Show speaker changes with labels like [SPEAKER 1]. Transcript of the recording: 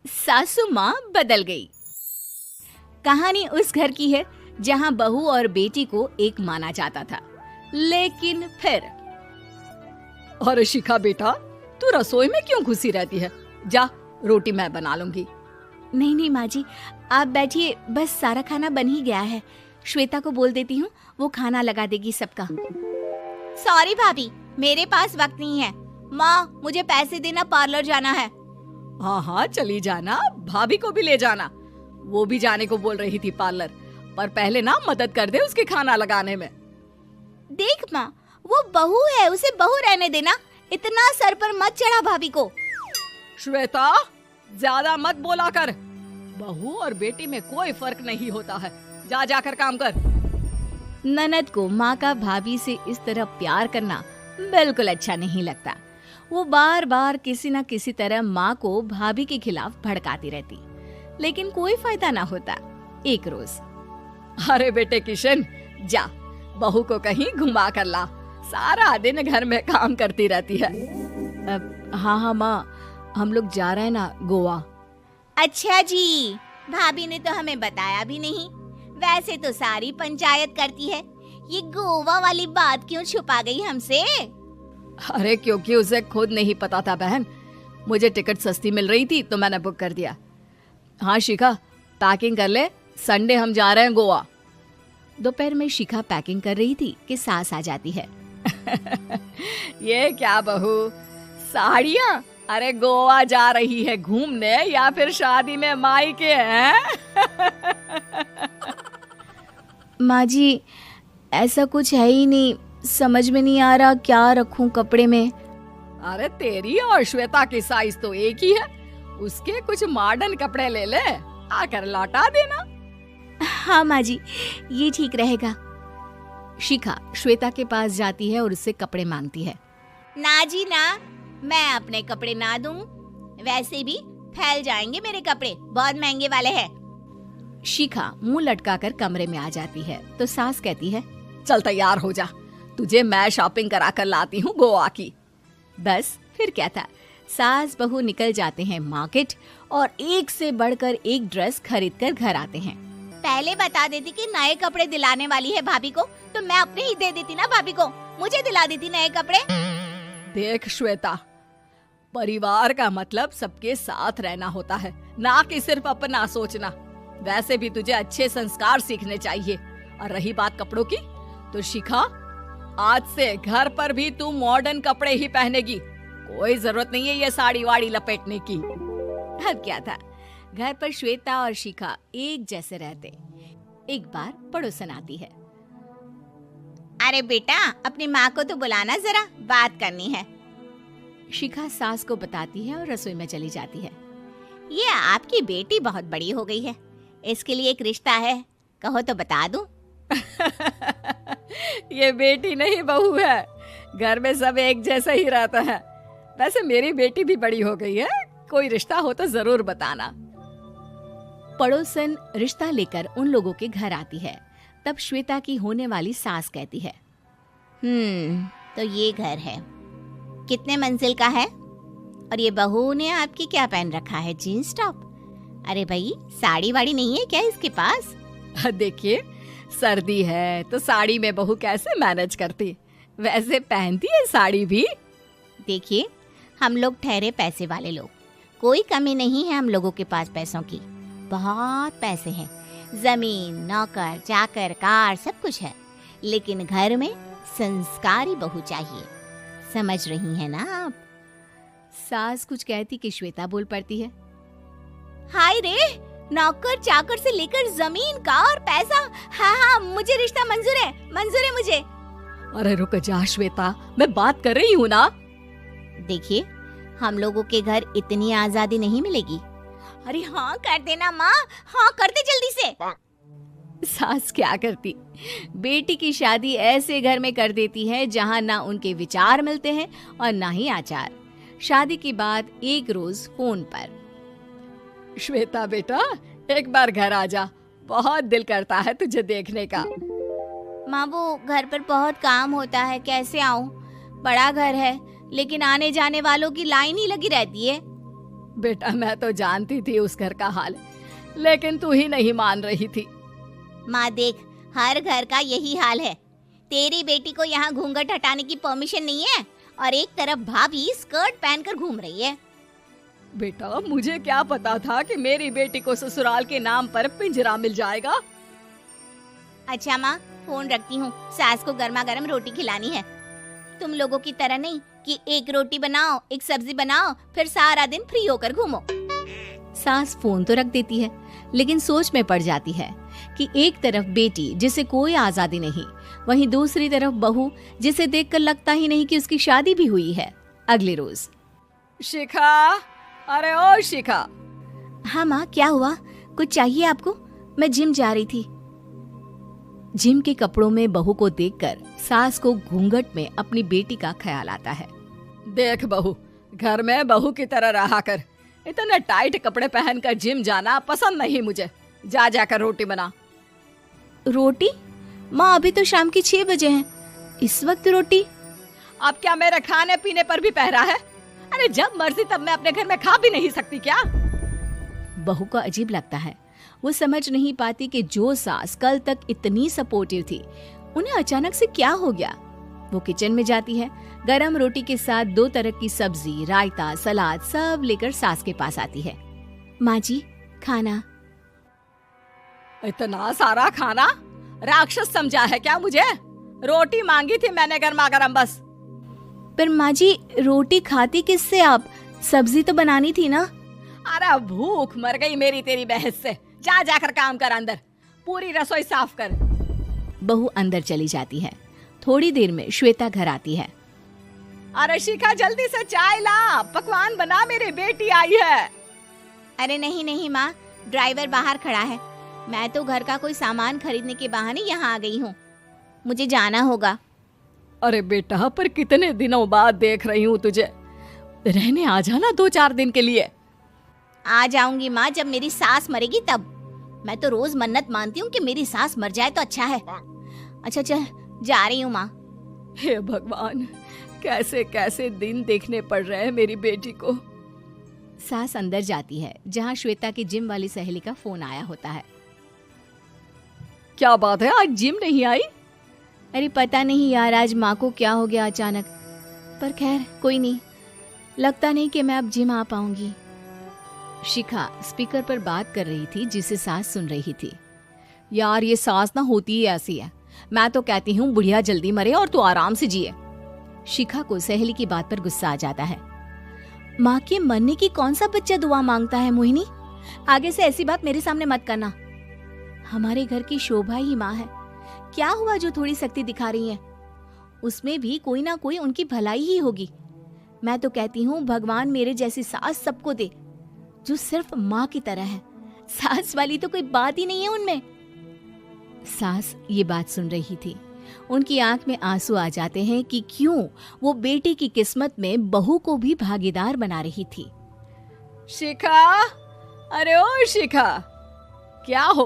[SPEAKER 1] सासू माँ बदल गई। कहानी उस घर की है जहाँ बहू और बेटी को एक माना जाता था, लेकिन फिर
[SPEAKER 2] अरे शिखा बेटा, तू रसोई में क्यों घुसी रहती है? जा, रोटी मैं बना लूंगी।
[SPEAKER 1] नहीं नहीं माँ जी, आप बैठिए, बस सारा खाना बन ही गया है। श्वेता को बोल देती हूँ, वो खाना लगा देगी सबका। सॉरी भाभी, मेरे पास वक्त नहीं है। माँ, मुझे पैसे देना, पार्लर जाना है।
[SPEAKER 2] हाँ हाँ चली जाना, भाभी को भी ले जाना। वो भी जाने को बोल रही थी पार्लर, पर पहले ना मदद कर दे उसके खाना लगाने में।
[SPEAKER 1] देख माँ, वो बहू है, उसे बहू रहने देना, इतना सर पर मत चढ़ा भाभी को।
[SPEAKER 2] श्वेता, ज्यादा मत बोला कर। बहू और बेटी में कोई फर्क नहीं होता है। जा जाकर काम कर।
[SPEAKER 1] ननद को माँ का भाभी से इस तरह प्यार करना बिल्कुल अच्छा नहीं लगता। वो बार बार किसी न किसी तरह माँ को भाभी के खिलाफ भड़काती रहती, लेकिन कोई फायदा ना होता। एक रोज,
[SPEAKER 2] अरे बेटे किशन, जा बहू को कहीं घुमा कर ला, सारा दिन घर में काम करती रहती है।
[SPEAKER 1] हाँ हाँ माँ, हम लोग जा रहे हैं ना गोवा। अच्छा जी, भाभी ने तो हमें बताया भी नहीं। वैसे तो सारी पंचायत करती है, ये गोवा वाली बात क्यों छुपा गई हमसे?
[SPEAKER 2] अरे क्योंकि उसे खुद नहीं पता था बहन। मुझे टिकट सस्ती मिल रही थी तो मैंने बुक कर दिया। हाँ शिखा, पैकिंग कर ले, संडे हम जा रहे हैं गोवा।
[SPEAKER 1] दोपहर में शिखा पैकिंग कर रही थी कि सास आ जाती है।
[SPEAKER 2] ये क्या बहू, साड़ियाँ? अरे गोवा जा रही है घूमने या फिर शादी में मायके हैं?
[SPEAKER 1] माँ जी, ऐसा कुछ है ही नहीं, समझ में नहीं आ रहा क्या रखूं कपड़े में।
[SPEAKER 2] अरे तेरी और श्वेता की साइज तो एक ही है, उसके कुछ मॉडर्न कपड़े ले ले, आकर लौटा देना।
[SPEAKER 1] हाँ माँ जी, ये ठीक रहेगा। शिखा श्वेता के पास जाती है और उससे कपड़े मांगती है। ना जी ना, मैं अपने कपड़े ना दूं, वैसे भी फैल जाएंगे मेरे कपड़े, बहुत महंगे वाले हैं। शिखा मुंह लटकाकर कमरे में आ जाती है तो सास कहती है,
[SPEAKER 2] चल तैयार हो जा, तुझे मैं शॉपिंग करा कर लाती हूँ गोवा की।
[SPEAKER 1] बस फिर क्या था, सास बहू निकल जाते हैं मार्केट और एक से बढ़कर एक ड्रेस खरीद कर घर आते हैं। पहले बता देती कि नए कपड़े दिलाने वाली है भाभी को, तो मैं अपने ही दे देती ना भाभी को, मुझे दिला देती नए कपड़े।
[SPEAKER 2] देख श्वेता, परिवार का मतलब सबके साथ रहना होता है, ना कि सिर्फ अपना सोचना। वैसे भी तुझे अच्छे संस्कार सीखने चाहिए। और रही बात कपड़ों की, तो शिखा, आज से घर पर भी तू मॉडर्न कपड़े ही पहनेगी। कोई जरूरत नहीं है ये साड़ी वाड़ी लपेटने की।
[SPEAKER 1] अब क्या था, घर पर श्वेता और शिखा एक जैसे रहते। एक बार पड़ोसन आती है। अरे बेटा, अपनी माँ को तो बुलाना, जरा बात करनी है। शिखा सास को बताती है और रसोई में चली जाती है। ये आपकी बेटी बहुत बड़ी हो गई है, इसके लिए एक रिश्ता है, कहो तो बता दूं।
[SPEAKER 2] ये बेटी नहीं बहू है, घर में सब एक जैसा ही रहता है। वैसे मेरी बेटी भी बड़ी हो गई है, कोई रिश्ता हो तो जरूर बताना।
[SPEAKER 1] पड़ोसन रिश्ता लेकर उन लोगों के घर आती है। तब श्वेता की होने वाली सास कहती है, तो ये घर है, कितने मंजिल का है? और ये बहू ने आपकी क्या पहन रखा है, जीन्स टॉप? अरे भाई, साड़ी वाड़ी नहीं है क्या इसके पास?
[SPEAKER 2] देखिए, सर्दी है तो साड़ी में बहू कैसे मैनेज करती, वैसे पहनती है साड़ी भी।
[SPEAKER 1] देखिए, हम लोग ठहरे पैसे वाले लोग, कोई कमी नहीं है हम लोगों के पास पैसों की, बहुत पैसे हैं, जमीन, नौकर चाकर, कार, सब कुछ है, लेकिन घर में संस्कारी बहू चाहिए। समझ रही हैं ना आप? सास कुछ कहती कि श्वेता बोल पड़ती है, हाय रे, नौकर चाकर से लेकर जमीन, कार, पैसा, हाँ हाँ, मुझे रिश्ता मंजूर है मुझे।
[SPEAKER 2] अरे रुक जा श्वेता, मैं बात कर रही हूँ ना।
[SPEAKER 1] देखिए, हम लोगों के घर इतनी आजादी नहीं मिलेगी। अरे हाँ कर देना माँ, हाँ कर दे जल्दी से। सास क्या करती, बेटी की शादी ऐसे घर में कर देती है जहाँ ना उनके विचार मिलते हैं और ना ही आचार। शादी के बाद एक रोज फोन पर,
[SPEAKER 2] श्वेता बेटा, एक बार घर आ जा, बहुत दिल करता है तुझे देखने का।
[SPEAKER 1] माँ, वो घर पर बहुत काम होता है, कैसे आऊँ? बड़ा घर है, लेकिन आने जाने वालों की लाइन ही लगी रहती है।
[SPEAKER 2] बेटा मैं तो जानती थी उस घर का हाल, लेकिन तू ही नहीं मान रही थी।
[SPEAKER 1] माँ देख, हर घर का यही हाल है। तेरी बेटी को यहाँ घूंघट हटाने की परमिशन नहीं है और एक तरफ भाभी स्कर्ट पहनकर घूम रही है।
[SPEAKER 2] बेटा मुझे क्या पता था कि मेरी बेटी को ससुराल के नाम पर पिंजरा मिल जाएगा।
[SPEAKER 1] अच्छा माँ, फोन रखती हूँ, सास को गर्मा गर्म रोटी खिलानी है। तुम लोगों की तरह नहीं कि एक रोटी बनाओ, एक सब्जी बनाओ, फिर सारा दिन फ्री होकर घूमो।
[SPEAKER 3] सास फोन तो रख देती है, लेकिन सोच में पड़ जाती है कि एक तरफ बेटी जिसे कोई आजादी नहीं, वहीं दूसरी तरफ बहू जिसे देखकर लगता ही नहीं कि उसकी शादी भी हुई है। अगले रोज।
[SPEAKER 2] शिखा, अरे ओ शिखा।
[SPEAKER 3] हाँ माँ, क्या हुआ? कुछ चाहिए आपको? मैं जिम जा रही थी। जिम के कपड़ों में बहू को देखकर सास को घूंघट में अपनी बेटी का ख्याल आता है।
[SPEAKER 2] देख बहू, घर में बहू की तरह रहा कर। इतने टाइट कपड़े पहनकर जिम जाना पसंद नहीं मुझे। जा जाकर रोटी बना।
[SPEAKER 3] रोटी? माँ अभी तो शाम के 6 बजे हैं, इस वक्त रोटी?
[SPEAKER 2] अब क्या मेरे खाने पीने पर भी पहरा है? अरे जब मर्जी तब मैं अपने घर में खा भी नहीं सकती क्या?
[SPEAKER 3] बहू को अजीब लगता है। वो समझ नहीं पाती कि जो सास कल तक इतनी सपोर्टिव थी, उन्हें अचानक से क्या हो गया। वो किचन में जाती है, गरम रोटी के साथ 2 तरह की सब्जी, रायता, सलाद सब लेकर सास के पास आती है। माँ जी, खाना।
[SPEAKER 2] इतना सारा खाना? राक्षस समझा है क्या मुझे? रोटी मांगी थी मैंने गर्मा गर्म बस।
[SPEAKER 3] पर माँ जी, रोटी खाती किससे आप? सब्जी तो बनानी थी ना।
[SPEAKER 2] अरे भूख मर गई मेरी तेरी बहस से। जा जाकर काम कर, अंदर पूरी रसोई साफ कर।
[SPEAKER 3] बहू अंदर चली जाती है। थोड़ी देर में श्वेता घर आती है।
[SPEAKER 2] अरे शिखा, जल्दी से चाय ला, पकवान बना, मेरी बेटी आई है।
[SPEAKER 1] अरे नहीं नहीं माँ, ड्राइवर बाहर खड़ा है। मैं तो घर का कोई सामान खरीदने के बहाने यहाँ आ गई हूँ, मुझे जाना होगा।
[SPEAKER 2] अरे बेटा, पर कितने दिनों बाद देख रही हूँ तुझे, रहने आ जाना 2-4 दिन के लिए।
[SPEAKER 1] आ जाऊंगी माँ, जब मेरी सास मरेगी तब। मैं तो रोज मन्नत मानती हूँ कि मेरी सास मर जाए तो अच्छा है। अच्छा चल, जा रही हूँ माँ।
[SPEAKER 2] हे भगवान, कैसे कैसे दिन देखने पड़ रहे हैं मेरी बेटी को।
[SPEAKER 3] सास अंदर जाती है, जहाँ श्वेता की जिम वाली सहेली का फोन आया होता है।
[SPEAKER 2] क्या बात है, आज जिम नहीं आई?
[SPEAKER 3] अरे पता नहीं यार, आज माँ को क्या हो गया अचानक। पर खैर कोई नहीं, लगता नहीं कि मैं अब जिम आ पाऊंगी। शिखा स्पीकर पर बात कर रही थी, जिसे सास सुन रही थी।
[SPEAKER 2] यार ये सास ना होती ही ऐसी है। मैं तो कहती हूँ बुढ़िया जल्दी मरे और तू आराम से जिए।
[SPEAKER 3] शिखा को सहेली की बात पर गुस्सा आ जाता है। माँ के मरने की कौन सा बच्चा दुआ मांगता है मोहिनी? आगे से ऐसी बात मेरे सामने मत करना। हमारे घर की शोभा ही माँ है। क्या हुआ जो थोड़ी शक्ति दिखा रही है? उसमें भी कोई ना कोई उनकी भलाई ही होगी। मैं तो कहती हूँ भगवान मेरे जैसी सास सबको दे, जो सिर्फ माँ की तरह है। सास वाली तो कोई बात ही नहीं है उनमें। सास ये बात सुन रही थी। उनकी आंख में आंसू आ जाते हैं कि क्यों वो बेटी की किस्मत में बहू को भी भागीदार बना रही थी।
[SPEAKER 2] शिखा, अरे ओ शिखा, क्या हो